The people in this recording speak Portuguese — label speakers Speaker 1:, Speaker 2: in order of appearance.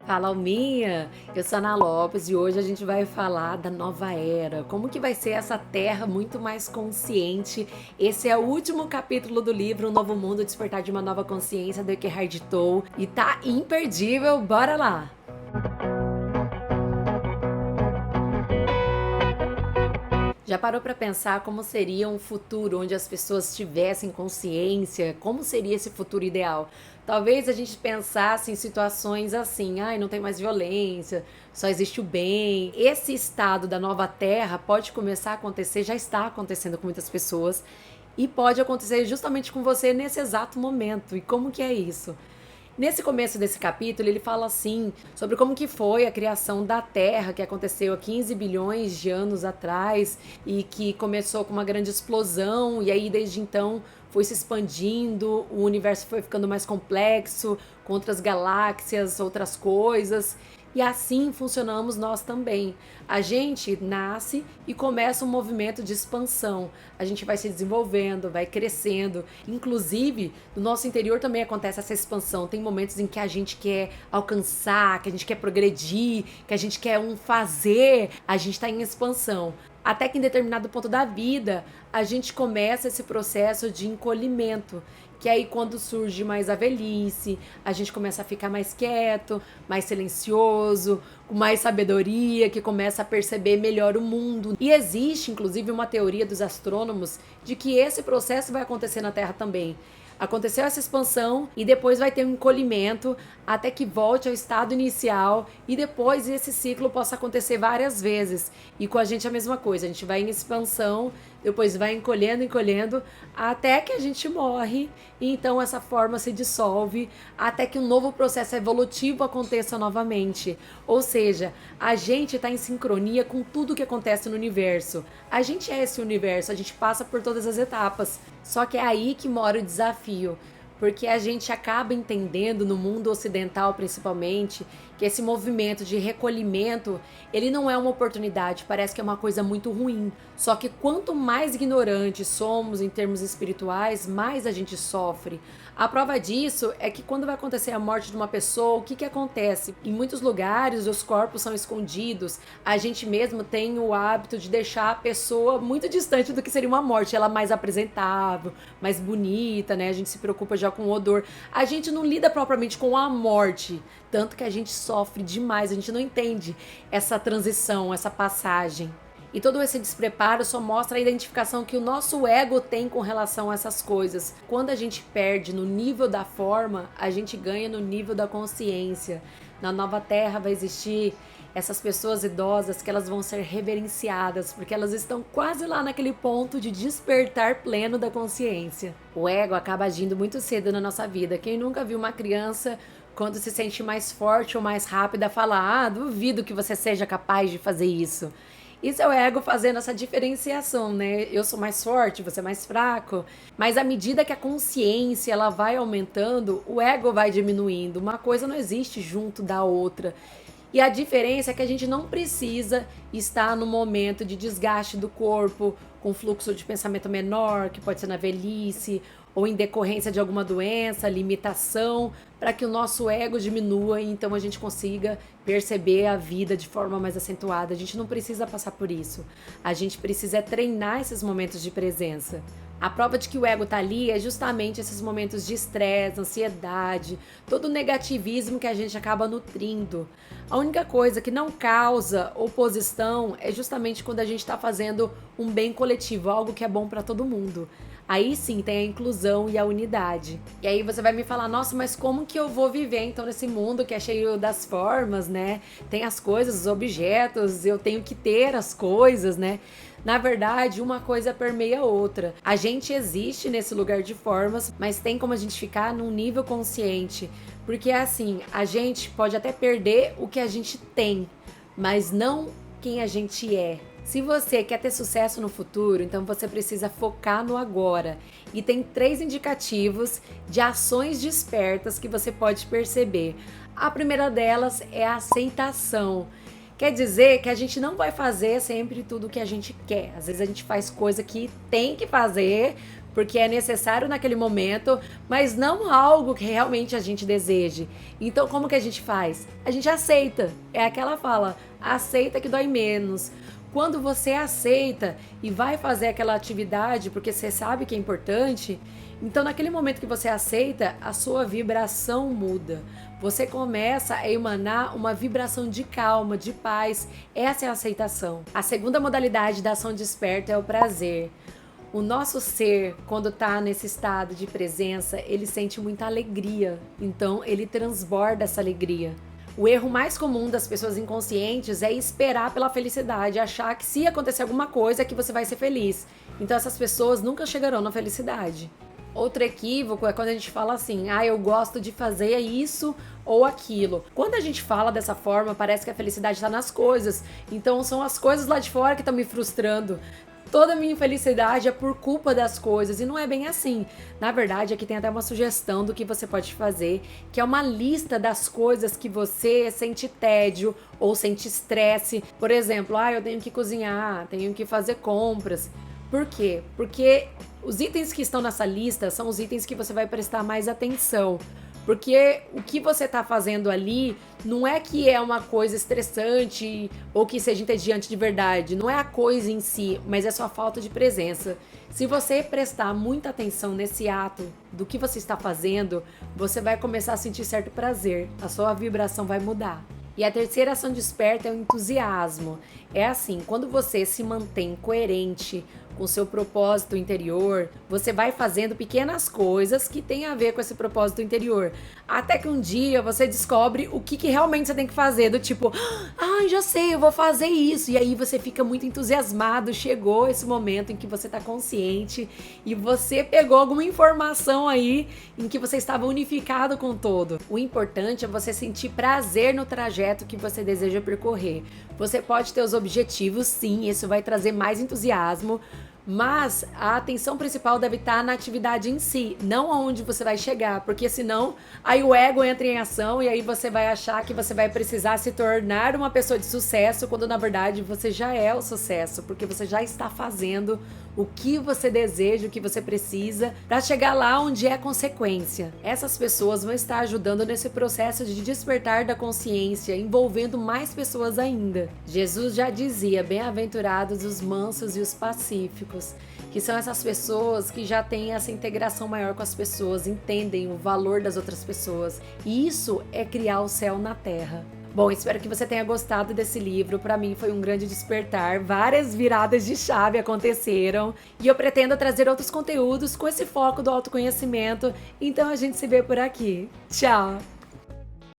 Speaker 1: Fala, Alminha! Eu sou a Ana Lopes e hoje a gente vai falar da nova era. Como que vai ser essa terra muito mais consciente? Esse é o último capítulo do livro Um Novo Mundo, Despertar de uma Nova Consciência, do Eckhart Tolle. E tá imperdível, bora lá! Já parou para pensar como seria um futuro onde as pessoas tivessem consciência? Como seria esse futuro ideal? Talvez a gente pensasse em situações assim, ai, não tem mais violência, só existe o bem. Esse estado da nova terra pode começar a acontecer, já está acontecendo com muitas pessoas e pode acontecer justamente com você nesse exato momento. E como que é isso? Nesse começo desse capítulo, ele fala assim sobre como que foi a criação da Terra, que aconteceu há 15 bilhões de anos atrás e que começou com uma grande explosão e aí desde então foi se expandindo, o universo foi ficando mais complexo, com outras galáxias, outras coisas. E assim funcionamos nós também. A gente nasce e começa um movimento de expansão. A gente vai se desenvolvendo, vai crescendo. Inclusive, no nosso interior também acontece essa expansão. Tem momentos em que a gente quer alcançar, que a gente quer progredir, que a gente quer fazer. A gente está em expansão. Até que em determinado ponto da vida, a gente começa esse processo de encolhimento, que aí quando surge mais a velhice, a gente começa a ficar mais quieto, mais silencioso, com mais sabedoria, que começa a perceber melhor o mundo. E existe, inclusive, uma teoria dos astrônomos de que esse processo vai acontecer na Terra também. Aconteceu essa expansão e depois vai ter um encolhimento até que volte ao estado inicial e depois esse ciclo possa acontecer várias vezes. E com a gente é a mesma coisa, a gente vai em expansão, depois vai encolhendo, até que a gente morre e então essa forma se dissolve até que um novo processo evolutivo aconteça novamente. Ou seja, a gente está em sincronia com tudo que acontece no universo. A gente é esse universo, a gente passa por todas as etapas. Só que é aí que mora o desafio, porque a gente acaba entendendo no mundo ocidental principalmente que esse movimento de recolhimento, ele não é uma oportunidade, parece que é uma coisa muito ruim. Só que quanto mais ignorantes somos em termos espirituais, mais a gente sofre. A prova disso é que quando vai acontecer a morte de uma pessoa, o que que acontece? Em muitos lugares os corpos são escondidos. A gente mesmo tem o hábito de deixar a pessoa muito distante do que seria uma morte, ela mais apresentável, mais bonita, né? A gente se preocupa já com o odor. A gente não lida propriamente com a morte, tanto que a gente sofre demais, a gente não entende essa transição, essa passagem. E todo esse despreparo só mostra a identificação que o nosso ego tem com relação a essas coisas. Quando a gente perde no nível da forma, a gente ganha no nível da consciência. Na nova terra vai existir essas pessoas idosas que elas vão ser reverenciadas, porque elas estão quase lá naquele ponto de despertar pleno da consciência. O ego acaba agindo muito cedo na nossa vida. Quem nunca viu uma criança quando se sente mais forte ou mais rápida falar: "Ah, duvido que você seja capaz de fazer isso". Isso é o ego fazendo essa diferenciação, né? Eu sou mais forte, você é mais fraco. Mas à medida que a consciência ela vai aumentando, o ego vai diminuindo. Uma coisa não existe junto da outra. E a diferença é que a gente não precisa estar no momento de desgaste do corpo, com fluxo de pensamento menor, que pode ser na velhice, ou em decorrência de alguma doença, limitação, para que o nosso ego diminua e então a gente consiga perceber a vida de forma mais acentuada. A gente não precisa passar por isso. A gente precisa treinar esses momentos de presença. A prova de que o ego tá ali é justamente esses momentos de estresse, ansiedade, todo o negativismo que a gente acaba nutrindo. A única coisa que não causa oposição é justamente quando a gente está fazendo um bem coletivo, algo que é bom para todo mundo. Aí sim tem a inclusão e a unidade. E aí você vai me falar: nossa, mas como que eu vou viver então nesse mundo que é cheio das formas, né? Tem as coisas, os objetos, eu tenho que ter as coisas, né? Na verdade, uma coisa permeia a outra. A gente existe nesse lugar de formas, mas tem como a gente ficar num nível consciente. Porque é assim, a gente pode até perder o que a gente tem, mas não quem a gente é. Se você quer ter sucesso no futuro, então você precisa focar no agora. E tem 3 indicativos de ações despertas que você pode perceber. A primeira delas é a aceitação. Quer dizer que a gente não vai fazer sempre tudo o que a gente quer. Às vezes a gente faz coisa que tem que fazer porque é necessário naquele momento, mas não algo que realmente a gente deseje. Então, como que a gente faz? A gente aceita. É aquela fala, aceita que dói menos. Quando você aceita e vai fazer aquela atividade porque você sabe que é importante, então naquele momento que você aceita, a sua vibração muda. Você começa a emanar uma vibração de calma, de paz. Essa é a aceitação. A segunda modalidade da ação desperta é o prazer. O nosso ser, quando está nesse estado de presença, ele sente muita alegria. Então, ele transborda essa alegria. O erro mais comum das pessoas inconscientes é esperar pela felicidade, achar que se acontecer alguma coisa é que você vai ser feliz. Então, essas pessoas nunca chegarão na felicidade. Outro equívoco é quando a gente fala assim, eu gosto de fazer isso ou aquilo. Quando a gente fala dessa forma, parece que a felicidade está nas coisas. Então, são as coisas lá de fora que estão me frustrando. Toda a minha infelicidade é por culpa das coisas e não é bem assim. Na verdade, aqui tem até uma sugestão do que você pode fazer, que é uma lista das coisas que você sente tédio ou sente estresse. Por exemplo, eu tenho que cozinhar, tenho que fazer compras. Por quê? Porque os itens que estão nessa lista são os itens que você vai prestar mais atenção. Porque o que você está fazendo ali não é que é uma coisa estressante ou que seja entediante de verdade. Não é a coisa em si, mas é sua falta de presença. Se você prestar muita atenção nesse ato do que você está fazendo, você vai começar a sentir certo prazer. A sua vibração vai mudar. E a terceira ação desperta é o entusiasmo. É assim, quando você se mantém coerente com o seu propósito interior, você vai fazendo pequenas coisas que têm a ver com esse propósito interior. Até que um dia você descobre o que realmente você tem que fazer, do tipo, já sei, eu vou fazer isso. E aí você fica muito entusiasmado, chegou esse momento em que você está consciente e você pegou alguma informação aí em que você estava unificado com o todo. O importante é você sentir prazer no trajeto que você deseja percorrer. Você pode ter os objetivos, sim, isso vai trazer mais entusiasmo, mas a atenção principal deve estar na atividade em si, não aonde você vai chegar, porque senão aí o ego entra em ação e aí você vai achar que você vai precisar se tornar uma pessoa de sucesso, quando na verdade você já é o sucesso, porque você já está fazendo o que você deseja, o que você precisa para chegar lá onde é consequência. Essas pessoas vão estar ajudando nesse processo de despertar da consciência, envolvendo mais pessoas ainda. Jesus já dizia, bem-aventurados os mansos e os pacíficos, que são essas pessoas que já têm essa integração maior com as pessoas, entendem o valor das outras pessoas. E isso é criar o céu na terra. Bom, espero que você tenha gostado desse livro. Para mim foi um grande despertar. Várias viradas de chave aconteceram. E eu pretendo trazer outros conteúdos com esse foco do autoconhecimento. Então a gente se vê por aqui. Tchau!